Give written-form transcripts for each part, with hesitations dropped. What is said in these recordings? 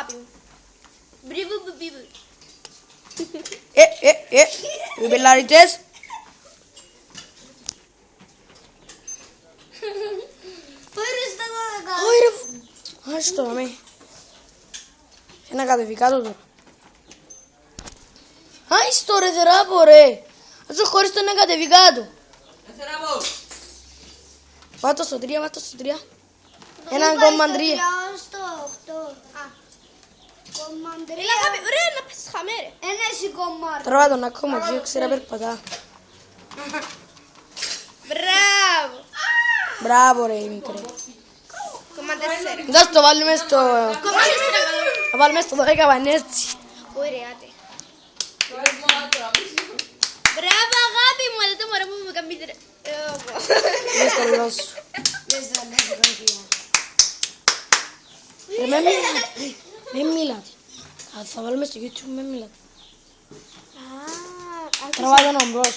αγάπη μου. Μπρίβου μπίβου. Οι πελαριτές. Πήρες τα γόνακα. Όχι ρε. Ας το με. Ένα κατεβικά το τώρα. Άις το ρε θεράπο ρε. Ας το χωρίς το ένα κατεβικά του. Θεράπο. Βάτω στο 3, βάτω στο 3. 1,3. Στο 8. Έλα αγάπη, ρε να πέσεις χαμέ ρε. Ένα εσύ κομμάτι. Τραβά τον ακόμα και ξέρω περπατά. Μπράβο. Μπράβο ρε μικρέ. Κομμά 4. Δώσ' το βάλουμε στο... Κομμά 4. Θα βάλουμε στο 10 πανέτσι. Ωραία τε. Μπράβο αγάπη μου, αλλά το μωρό μου με κάνει πίτρα. Είναι στο ρολό σου. Μην μιλάτε. Θα βάλουμε στο YouTube, μην μιλάτε. Τραβά τον ομπρός.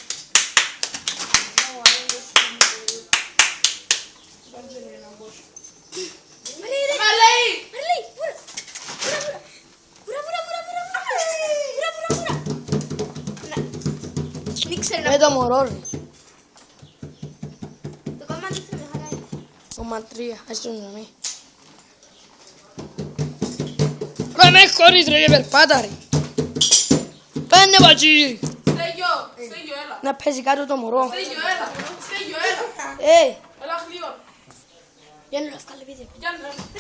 Με το μωρό ρε. Το κόμμα 4 με χαλάει. Κόμμα 3, ας το νομί. Ρε με χωρίς ρε και περπάτα ρε. Πάνε πατσί. Στέγιο, έλα. Να παίζει κάτω το μωρό. Στέγιο, έλα. Έλα γλύο. Για να βγάλει βίντεο.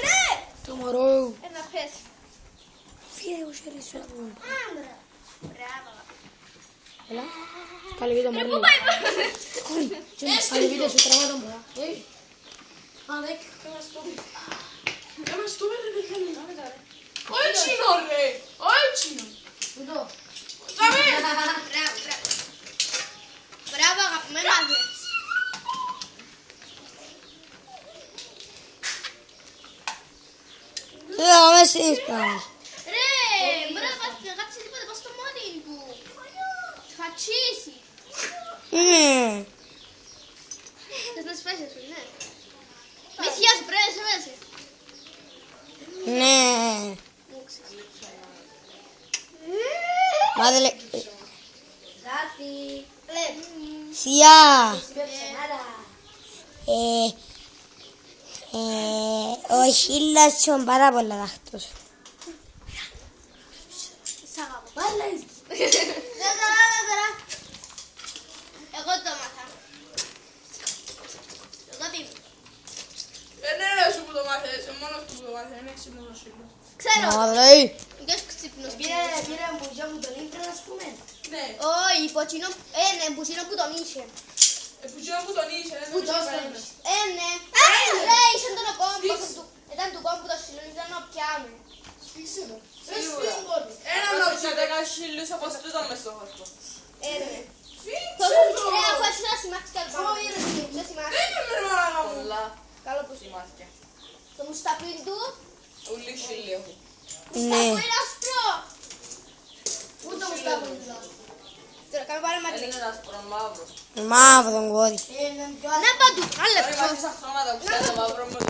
Ρε! Το μωρό. Ένα πες. Φύγε εγώ σε ρίξω. Άντρα. Μπράβο. Έλα. Βγάλει βίντεο Ρε μωρό. πού πάει. Και να βγάλει βίντεο σου τραβά το μωρό. Α, δέκ. Ένα στο ρε πεθαίνει. Όχι είναι ρε. Όχι είναι. Εδώ. Κάμε. Μπράβο αγαπημένο άντρες. Λέω με εσείς πάμε. Ρε, μπορεί να πας να κάτσεις τίποτε, πας στο μόνοι του. Θα τσίσει. Θες να σπέσεις σου, ναι. Μισιάς, πρέπει να σε βέσεις. Ναι. Μα δεν λέει. Γάφη. Σιά. Ο Χίλας είναι πάρα πολλά δάχτως. Σ' αγαπώ. Τώρα. Εγώ το μάθα. Αγάπη μου. Είναι ρε σου που το μάθες, μόνος του που το μάθες, είναι έξυπνος ο Σίλος. Ξέρω. Μα λέει. Ποιος ξύπνος. Πήρε μπουζιά μου τον ίντρα, ας πούμε. Ναι, Όχι, ποτσίνο. Ναι, ποτσίνο που τον είχε. επουσιόν που τον είσαι, δεν Πού τον το είσαι έφερες? Ναι. Ρε, είσαι τον κόμπο. Ήταν του κόμπου το σιλόν, ήταν να πιάμε. Σφίξε το. Σίγουρα. Ένα νότσο 10 χίλιους από στούτον μες στο χορτό. Ναι. Φίξε το! Ρε, αφού εσύ να σημάξεις κάτι πάνω. Δεν σημάξεις. Δεν είναι με μάνα μου. Πολλά Καλό που σημάδια. το μουσταπίν του. Ούλοι χίλιο. Ναι. Μουσταπίν άσπρο. Πού το μουστάπω είναι. Τώρα κάμε πάρε μαζί. Είναι ένας προμαύρο. Μαύρο τον κόρη. Είναι πιο Να παντού, άλλα Τώρα ψώ. υπάρχει σαν χρώματα που ξέρετε μαύρο με το